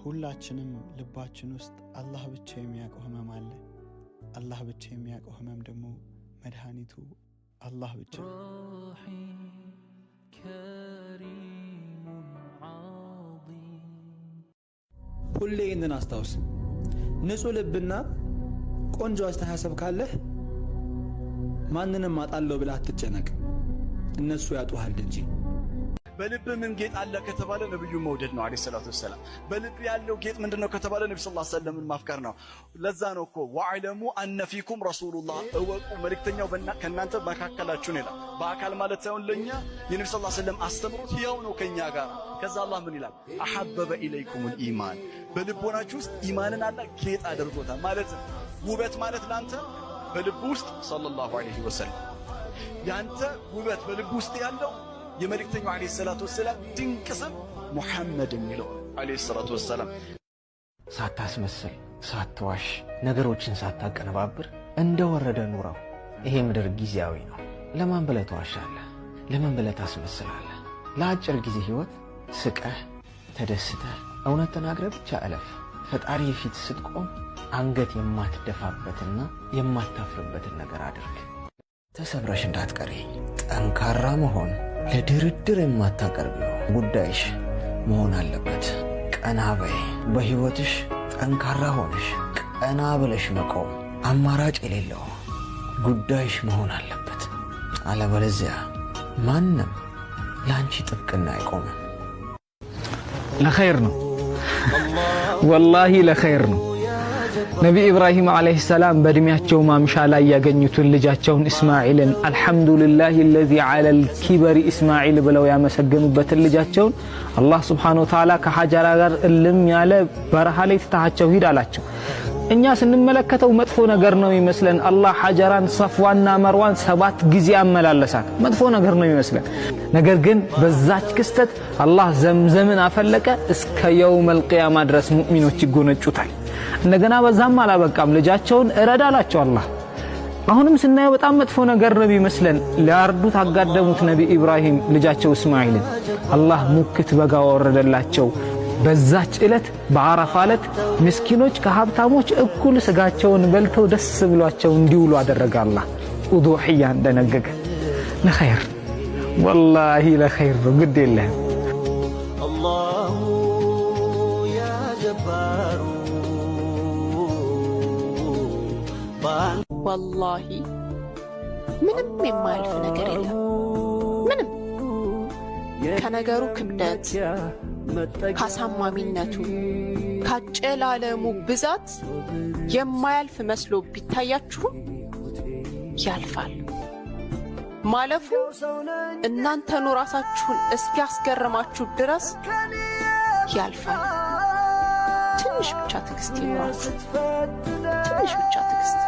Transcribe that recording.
ሁላችንም ልባችን ውስጥ አላህ ብቻ የሚያውቀው ህመም አለ። አላህ ብቻ የሚያውቀው ህመም ደግሞ መድኃኒቱ አላህ ብቻ። ሁሌ ይህንን አስታውስ። ንጹህ ልብና ቆንጆ አስተሳሰብ ካለህ ማንንም አጣለው ብለህ አትጨነቅ፣ እነሱ ያጡሃል እንጂ። በልብ ምን ጌጥ አለ ከተባለ ነብዩ መውደድ ነው አለይሂ ሰላቱ ወሰለም። በልብ ያለው ጌጥ ምንድነው ከተባለ ነብዩ ሰለላሁ ዐለይሂ ወሰለም ማፍቀር ነው። ለዛ ነው እኮ ወዐለሙ አነ ፊኩም ረሱሉላህ፣ እወቁ መልእክተኛው ከናንተ መካከላችሁ ነው ይላል። በአካል ማለት ሳይሆን ለኛ የነብዩ ሰለላሁ ዐለይሂ ወሰለም አስተምሮት ያው ነው ከኛ ጋር። ከዛ አላህ ምን ይላል? አሐበበ ኢለይኩሙል ኢማን፣ በልቦናችሁ ውስጥ ኢማንን አላህ ጌጥ አድርጎታል ማለት ነው። ውበት ማለት ላንተ በልብ ውስጥ ሰለላሁ ዐለይሂ ወሰለም፣ ያንተ ውበት በልብ ውስጥ ያለው የመልእክተኛው አለይሂ ሰላቱ ወሰለም ድንቅ ስም ሙሐመድ የሚለው አለይሂ ሰላቱ ወሰለም። ሳታስመስል ሳትዋሽ ነገሮችን ሳታቀነባብር እንደወረደ ኑረው። ይሄ ምድር ጊዜያዊ ነው። ለማን ብለህ ተዋሻለህ? ለማን ብለህ ታስመስላለህ? ለአጭር ጊዜ ህይወት ስቀህ ተደስተህ እውነት ተናግረህ ብቻ እለፍ። ፈጣሪ ፊት ስትቆም አንገት የማትደፋበትና የማታፍርበትን ነገር አድርግ። ተሰብረሽ እንዳትቀሪ። ጠንካራ መሆን ለድርድር የማታቀርቢው ጉዳይሽ መሆን አለበት። ቀና በይ። በህይወትሽ ጠንካራ ሆነሽ ቀና ብለሽ መቆም አማራጭ የሌለው ጉዳይሽ መሆን አለበት። አለበለዚያ ማንም ላንቺ ጥብቅና አይቆምም። ለኸይር ነው፣ ወላሂ ለኸይር ነው። ነቢ ኢብራሂም አለይሂ ሰላም በእድሜያቸው ማምሻ ላይ ያገኙትን ልጃቸውን እስማኤልን አልሐምዱሊላሂ አለዚ ዐለል ኪበሪ እስማኤል ብለው ያመሰገኑበትን ልጃቸውን አላህ ሱብሓነሁ ወተዓላ ከሐጀራ ጋር እልም ያለ በረሃ ላይ ትታቸው ሂድ አላቸው። እኛ ስንመለከተው መጥፎ ነገር ነው ይመስለን። አላህ ሐጀራን ሰፍዋና መርዋን 7 ጊዜ አመላለሳት። መጥፎ ነገር ነው ይመስለን። ነገር ግን በዛች ክስተት አላህ ዘምዘምን አፈለቀ። እስከ የውመል ቂያማ ድረስ ሙእሚኖች ይጎነጩታል። እንደገና በዛም አላበቃም፣ ልጃቸውን እረዳላቸው አላህ። አሁንም ስናየው በጣም መጥፎ ነገር ነው ይመስለን። ሊያርዱት አጋደሙት ነቢ ኢብራሂም ልጃቸው እስማኤልን። አላህ ሙክት በጋ ወረደላቸው። በዛች ዕለት በአረፋ ዕለት ምስኪኖች ከሀብታሞች እኩል ስጋቸውን በልተው ደስ ብሏቸው እንዲውሉ አደረገ አላህ። ኡዱሂያ እንደነገገ ለኸይር፣ ወላሂ ለኸይር ነው። ግድ የለህም። አላሁ ያ ጀባሩ ወላሂ ምንም የማያልፍ ነገር የለም። ምንም ከነገሩ ክብደት፣ ካሳማሚነቱ፣ ካጨላለሙ ብዛት የማያልፍ መስሎ ቢታያችሁ ያልፋል። ማለፉ እናንተኑ ራሳችሁን እስኪያስገርማችሁ ድረስ ያልፋል። ትንሽ ብቻ ትዕግስት ይኖራችሁ። ትንሽ ብቻ ትዕግስት።